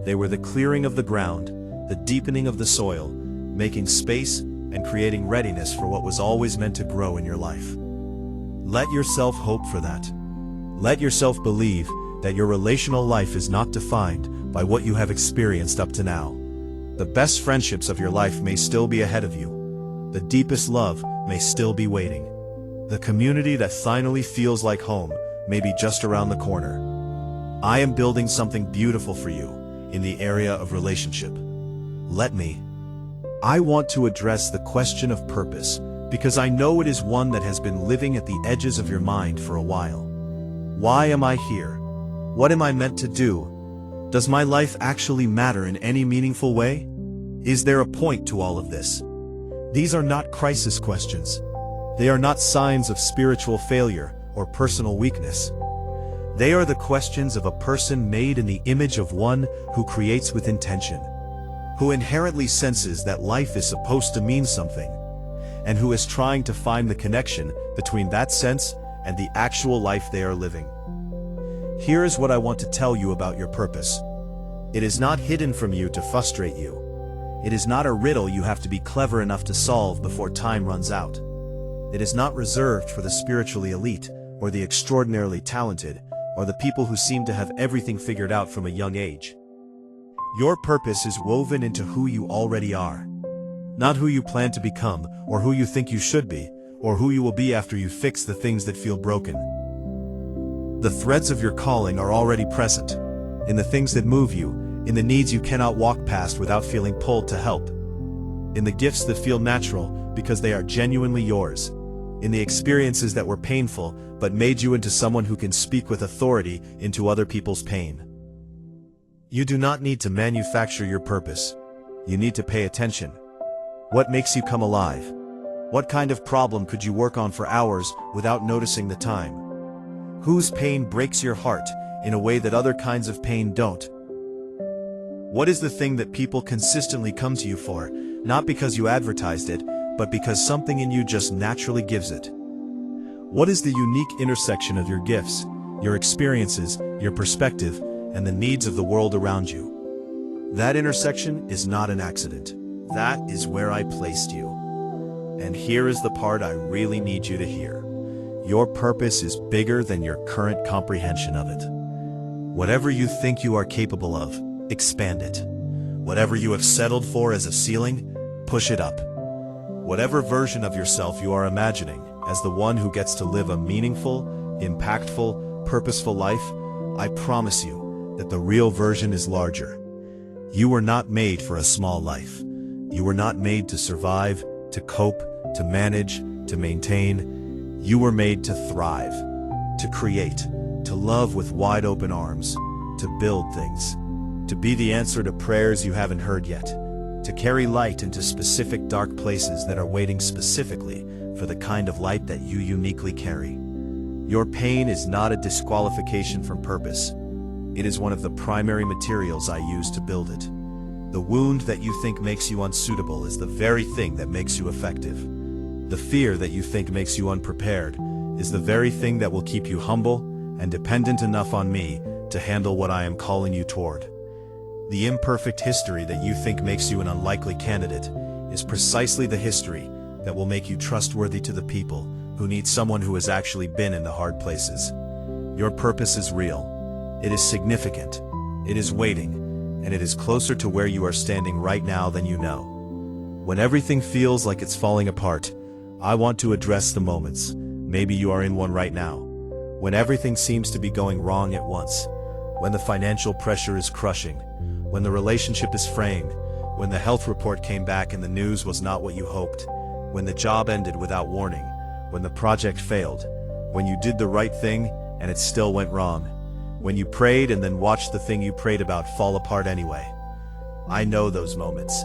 They were the clearing of the ground, the deepening of the soil, making space and creating readiness for what was always meant to grow in your life. Let yourself hope for that. Let yourself believe that your relational life is not defined by what you have experienced up to now. The best friendships of your life may still be ahead of you. The deepest love may still be waiting. The community that finally feels like home may be just around the corner. I am building something beautiful for you in the area of relationship. I want to address the question of purpose because I know it is one that has been living at the edges of your mind for a while. Why am I here? What am I meant to do? Does my life actually matter in any meaningful way? Is there a point to all of this? These are not crisis questions. They are not signs of spiritual failure or personal weakness. They are the questions of a person made in the image of one who creates with intention, who inherently senses that life is supposed to mean something, and who is trying to find the connection between that sense and the actual life they are living. Here is what I want to tell you about your purpose. It is not hidden from you to frustrate you. It is not a riddle you have to be clever enough to solve before time runs out. It is not reserved for the spiritually elite or the extraordinarily talented or the people who seem to have everything figured out from a young age. Your purpose is woven into who you already are. Not who you plan to become, or who you think you should be, or who you will be after you fix the things that feel broken. The threads of your calling are already present, in the things that move you, in the needs you cannot walk past without feeling pulled to help, in the gifts that feel natural because they are genuinely yours, in the experiences that were painful but made you into someone who can speak with authority into other people's pain. You do not need to manufacture your purpose. You need to pay attention. What makes you come alive? What kind of problem could you work on for hours without noticing the time? Whose pain breaks your heart in a way that other kinds of pain don't? What is the thing that people consistently come to you for, not because you advertised it, but because something in you just naturally gives it? What is the unique intersection of your gifts, your experiences, your perspective, and the needs of the world around you? That intersection is not an accident. That is where I placed you. And here is the part I really need you to hear. Your purpose is bigger than your current comprehension of it. Whatever you think you are capable of, expand it. Whatever you have settled for as a ceiling, push it up. Whatever version of yourself you are imagining as the one who gets to live a meaningful, impactful, purposeful life, I promise you that the real version is larger. You were not made for a small life. You were not made to survive, to cope, to manage, to maintain. You were made to thrive, to create, to love with wide open arms, to build things, to be the answer to prayers you haven't heard yet, to carry light into specific dark places that are waiting specifically for the kind of light that you uniquely carry. Your pain is not a disqualification from purpose. It is one of the primary materials I use to build it. The wound that you think makes you unsuitable is the very thing that makes you effective. The fear that you think makes you unprepared is the very thing that will keep you humble and dependent enough on me to handle what I am calling you toward. The imperfect history that you think makes you an unlikely candidate is precisely the history that will make you trustworthy to the people who need someone who has actually been in the hard places. Your purpose is real. It is significant. It is waiting, and it is closer to where you are standing right now than you know. When everything feels like it's falling apart, I want to address the moments, maybe you are in one right now, when everything seems to be going wrong at once, when the financial pressure is crushing, when the relationship is framed, when the health report came back and the news was not what you hoped, when the job ended without warning, when the project failed, when you did the right thing and it still went wrong, when you prayed and then watched the thing you prayed about fall apart anyway. I know those moments,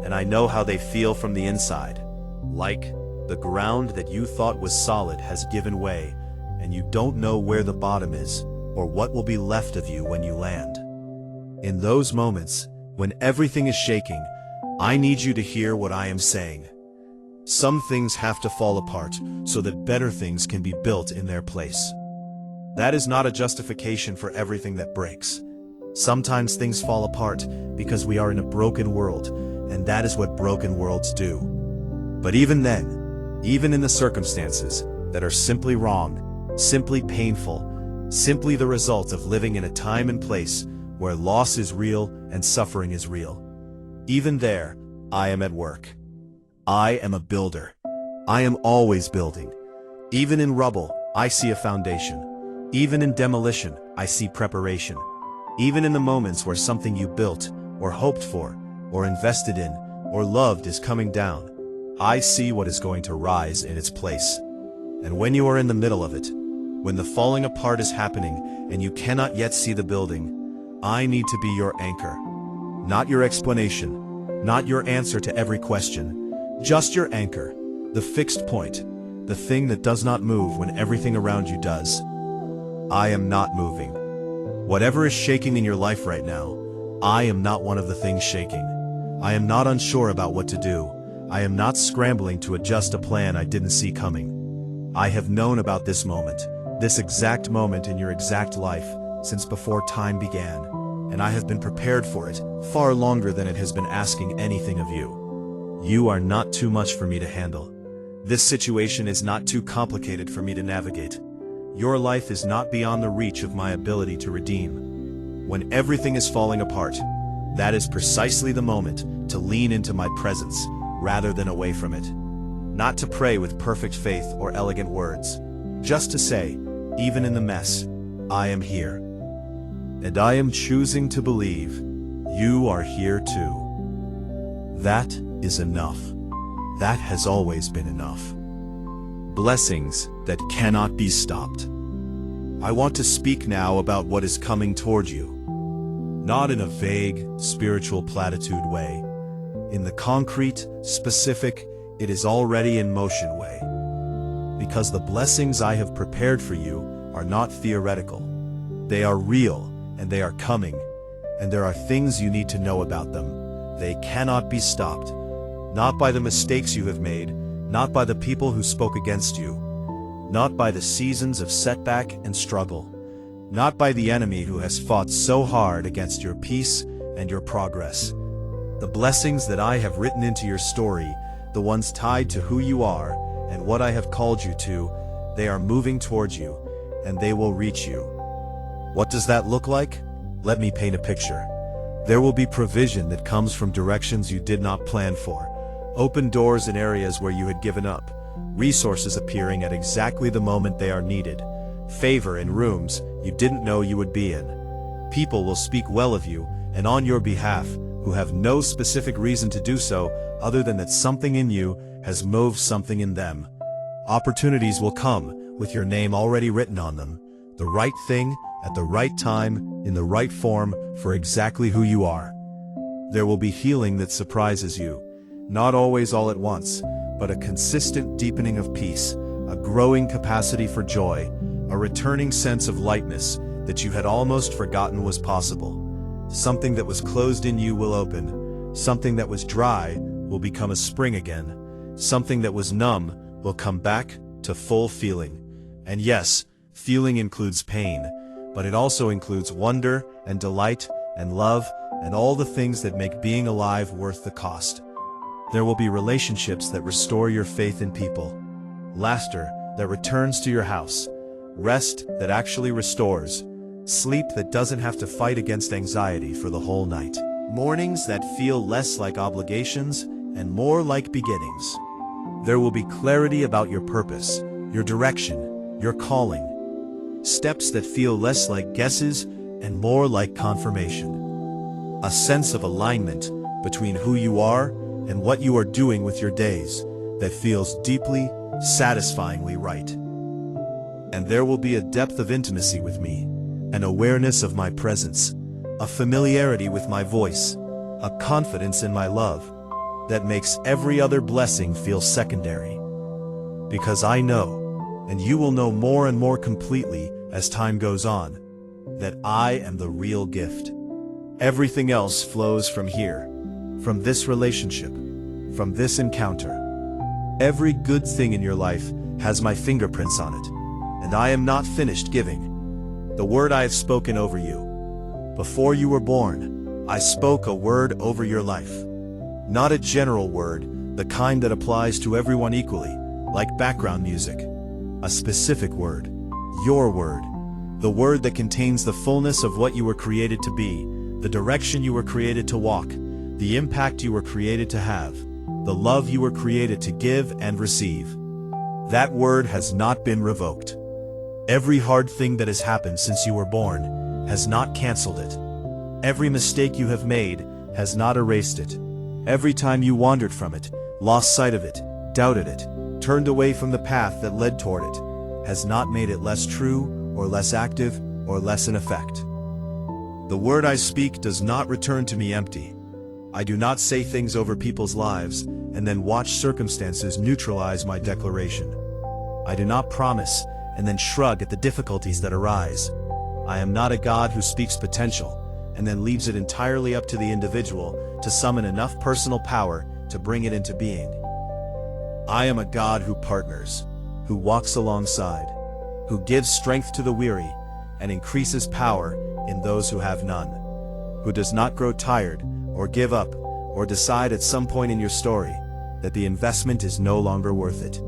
and I know how they feel from the inside. Like, the ground that you thought was solid has given way, and you don't know where the bottom is, or what will be left of you when you land. In those moments, when everything is shaking, I need you to hear what I am saying. Some things have to fall apart so that better things can be built in their place. That is not a justification for everything that breaks. Sometimes things fall apart because we are in a broken world, and that is what broken worlds do. But even then, even in the circumstances that are simply wrong, simply painful, simply the result of living in a time and place where loss is real and suffering is real, even there, I am at work. I am a builder. I am always building. Even in rubble, I see a foundation. Even in demolition, I see preparation. Even in the moments where something you built, or hoped for, or invested in, or loved is coming down, I see what is going to rise in its place. And when you are in the middle of it, when the falling apart is happening and you cannot yet see the building, I need to be your anchor. Not your explanation, not your answer to every question, just your anchor, the fixed point, the thing that does not move when everything around you does. I am not moving. Whatever is shaking in your life right now, I am not one of the things shaking. I am not unsure about what to do. I am not scrambling to adjust a plan I didn't see coming. I have known about this moment, this exact moment in your exact life, since before time began, and I have been prepared for it far longer than it has been asking anything of you. You are not too much for me to handle. This situation is not too complicated for me to navigate. Your life is not beyond the reach of my ability to redeem. When everything is falling apart, that is precisely the moment to lean into my presence rather than away from it. Not to pray with perfect faith or elegant words, just to say, even in the mess, I am here. And I am choosing to believe you are here too. That is enough. That has always been enough. Blessings that cannot be stopped. I want to speak now about what is coming toward you. Not in a vague, spiritual platitude way. In the concrete, specific, it is already in motion way. Because the blessings I have prepared for you are not theoretical. They are real, and they are coming, and there are things you need to know about them. They cannot be stopped. Not by the mistakes you have made, not by the people who spoke against you, not by the seasons of setback and struggle, not by the enemy who has fought so hard against your peace and your progress. The blessings that I have written into your story, the ones tied to who you are and what I have called you to, they are moving towards you, and they will reach you. What does that look like? Let me paint a picture. There will be provision that comes from directions you did not plan for, open doors in areas where you had given up, resources appearing at exactly the moment they are needed, favor in rooms you didn't know you would be in. People will speak well of you and on your behalf who have no specific reason to do so other than that something in you has moved something in them. Opportunities will come with your name already written on them, the right thing at the right time in the right form for exactly who you are. There will be healing that surprises you, not always all at once, but a consistent deepening of peace, a growing capacity for joy, a returning sense of lightness that you had almost forgotten was possible. Something that was closed in you will open, Something that was dry will become a spring again. Something that was numb will come back to full feeling. And yes, feeling includes pain, but it also includes wonder and delight and love and all the things that make being alive worth the cost. There will be relationships that restore your faith in people, laughter that returns to your house, rest that actually restores, sleep that doesn't have to fight against anxiety for the whole night, mornings that feel less like obligations and more like beginnings. There will be clarity about your purpose, your direction, your calling, steps that feel less like guesses and more like confirmation. A sense of alignment between who you are and what you are doing with your days that feels deeply, satisfyingly right. And there will be a depth of intimacy with me, an awareness of my presence, a familiarity with my voice, a confidence in my love that makes every other blessing feel secondary. Because I know, and you will know more and more completely as time goes on, that I am the real gift. Everything else flows from here, from this relationship, from this encounter. Every good thing in your life has my fingerprints on it, and I am not finished giving. The word I have spoken over you. Before you were born, I spoke a word over your life. Not a general word, the kind that applies to everyone equally, like background music. A specific word, your word. The word that contains the fullness of what you were created to be, the direction you were created to walk, the impact you were created to have, the love you were created to give and receive. That word has not been revoked. Every hard thing that has happened since you were born has not canceled it. Every mistake you have made has not erased it. Every time you wandered from it, lost sight of it, doubted it, turned away from the path that led toward it, has not made it less true or less active or less in effect. The word I speak does not return to me empty. I do not say things over people's lives and then watch circumstances neutralize my declaration. I do not promise and then shrug at the difficulties that arise. I am not a God who speaks potential and then leaves it entirely up to the individual to summon enough personal power to bring it into being. I am a God who partners, who walks alongside, who gives strength to the weary and increases power in those who have none, who does not grow tired or give up or decide at some point in your story that the investment is no longer worth it.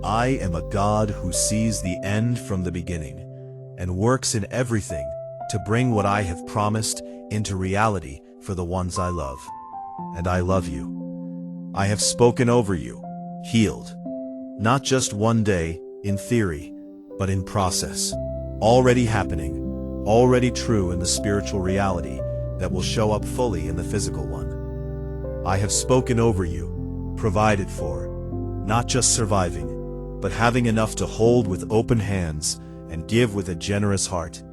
I am a God who sees the end from the beginning and works in everything to bring what I have promised into reality for the ones I love. And I love you. I have spoken over you, healed, not just one day, in theory, but in process, already happening, already true in the spiritual reality that will show up fully in the physical one. I have spoken over you, provided for, not just surviving, but having enough to hold with open hands and give with a generous heart.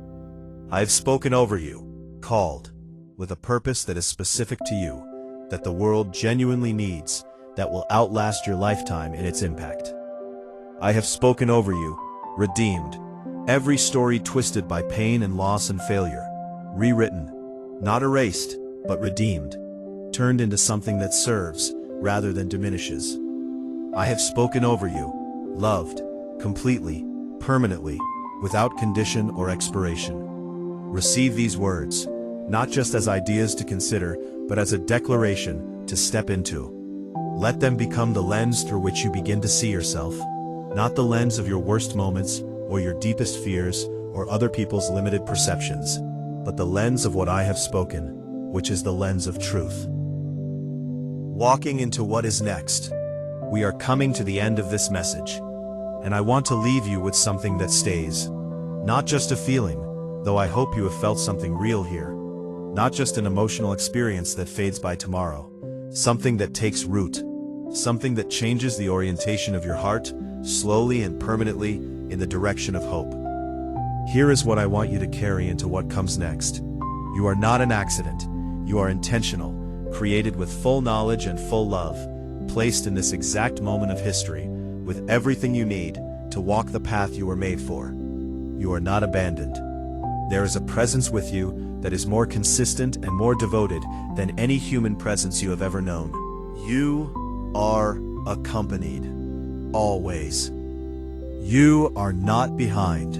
I have spoken over you, called, with a purpose that is specific to you, that the world genuinely needs, that will outlast your lifetime in its impact. I have spoken over you, redeemed, every story twisted by pain and loss and failure, rewritten, not erased, but redeemed, turned into something that serves rather than diminishes. I have spoken over you, loved, completely, permanently, without condition or expiration. Receive these words, not just as ideas to consider, but as a declaration to step into. Let them become the lens through which you begin to see yourself, not the lens of your worst moments or your deepest fears or other people's limited perceptions, but the lens of what I have spoken, which is the lens of truth. Walking into what is next, we are coming to the end of this message, and I want to leave you with something that stays, not just a feeling, though I hope you have felt something real here, not just an emotional experience that fades by tomorrow, something that takes root, something that changes the orientation of your heart, slowly and permanently in the direction of hope. Here is what I want you to carry into what comes next. You are not an accident. You are intentional, created with full knowledge and full love, placed in this exact moment of history, with everything you need to walk the path you were made for. You are not abandoned. There is a presence with you that is more consistent and more devoted than any human presence you have ever known. You are accompanied. Always. You are not behind.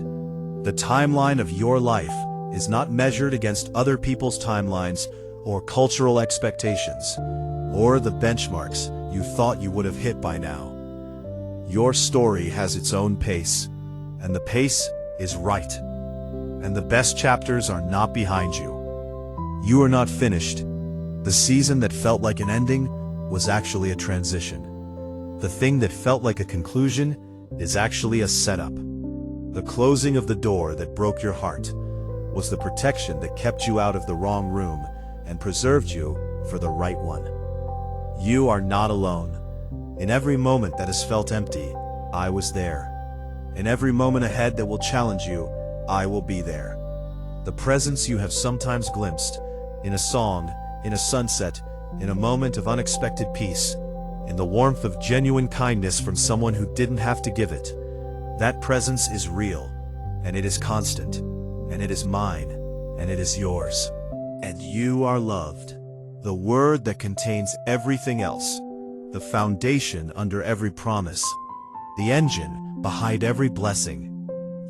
The timeline of your life is not measured against other people's timelines or cultural expectations, or the benchmarks you thought you would have hit by now. Your story has its own pace, and the pace is right. And the best chapters are not behind you. You are not finished. The season that felt like an ending was actually a transition. The thing that felt like a conclusion is actually a setup. The closing of the door that broke your heart was the protection that kept you out of the wrong room and preserved you for the right one. You are not alone. In every moment that has felt empty, I was there. In every moment ahead that will challenge you, I will be there. The presence you have sometimes glimpsed, in a song, in a sunset, in a moment of unexpected peace, in the warmth of genuine kindness from someone who didn't have to give it. That presence is real, and it is constant, and it is mine, and it is yours. And you are loved. The word that contains everything else, the foundation under every promise, the engine behind every blessing.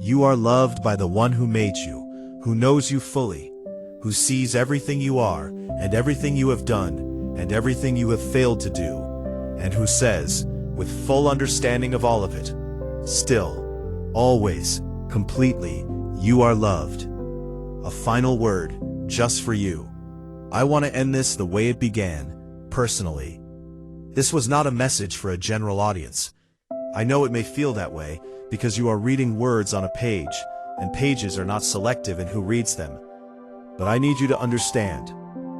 You are loved by the one who made you, who knows you fully, who sees everything you are, and everything you have done, and everything you have failed to do, and who says, with full understanding of all of it, still, always, completely, you are loved. A final word, just for you. I want to end this the way it began, personally. This was not a message for a general audience. I know it may feel that way, because you are reading words on a page, and pages are not selective in who reads them. But I need you to understand,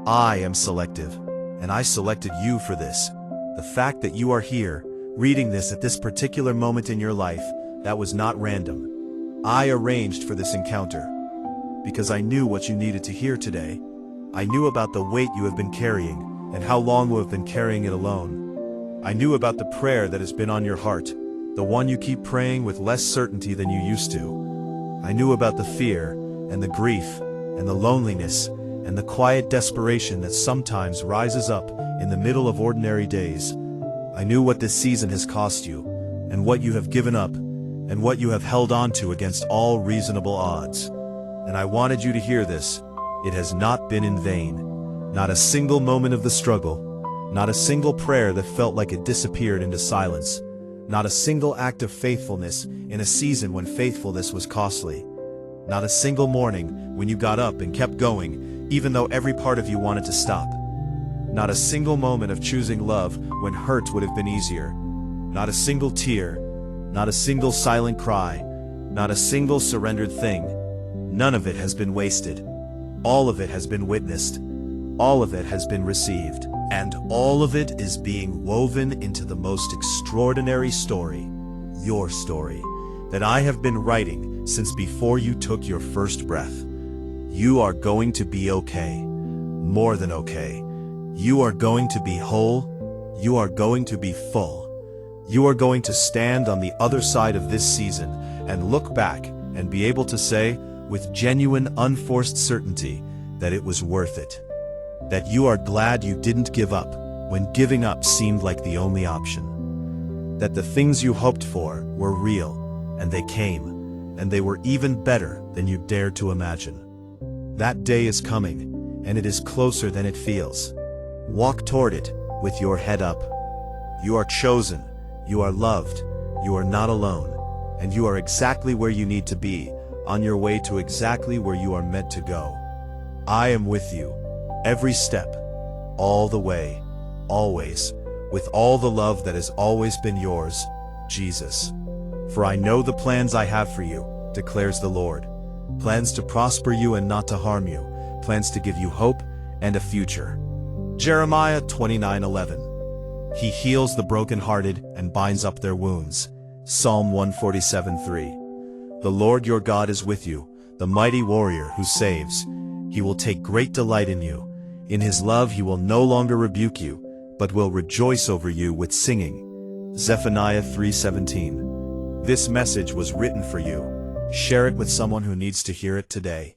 I am selective, and I selected you for this. The fact that you are here, reading this at this particular moment in your life, that was not random. I arranged for this encounter, because I knew what you needed to hear today. I knew about the weight you have been carrying, and how long you have been carrying it alone. I knew about the prayer that has been on your heart, the one you keep praying with less certainty than you used to. I knew about the fear, and the grief, and the loneliness, and the quiet desperation that sometimes rises up in the middle of ordinary days. I knew what this season has cost you, and what you have given up, and what you have held on to against all reasonable odds. And I wanted you to hear this. It has not been in vain. Not a single moment of the struggle, not a single prayer that felt like it disappeared into silence. Not a single act of faithfulness in a season when faithfulness was costly. Not a single morning when you got up and kept going, even though every part of you wanted to stop. Not a single moment of choosing love when hurt would have been easier. Not a single tear, not a single silent cry, not a single surrendered thing. None of it has been wasted. All of it has been witnessed. All of it has been received. And all of it is being woven into the most extraordinary story, your story, that I have been writing since before you took your first breath. You are going to be okay. More than okay. You are going to be whole. You are going to be full. You are going to stand on the other side of this season and look back and be able to say, with genuine, unforced certainty, that it was worth it. That you are glad you didn't give up when giving up seemed like the only option. That the things you hoped for were real, and they came, and they were even better than you dared to imagine. That day is coming, and it is closer than it feels. Walk toward it with your head up. You are chosen, you are loved, you are not alone, and you are exactly where you need to be, on your way to exactly where you are meant to go. I am with you. Every step, all the way, always, with all the love that has always been yours, Jesus. For I know the plans I have for you, declares the Lord. Plans to prosper you and not to harm you, plans to give you hope and a future. Jeremiah 29:11. He heals the brokenhearted and binds up their wounds. Psalm 147:3. The Lord your God is with you, the mighty warrior who saves. He will take great delight in you. In his love he will no longer rebuke you, but will rejoice over you with singing. Zephaniah 3:17. This message was written for you. Share it with someone who needs to hear it today.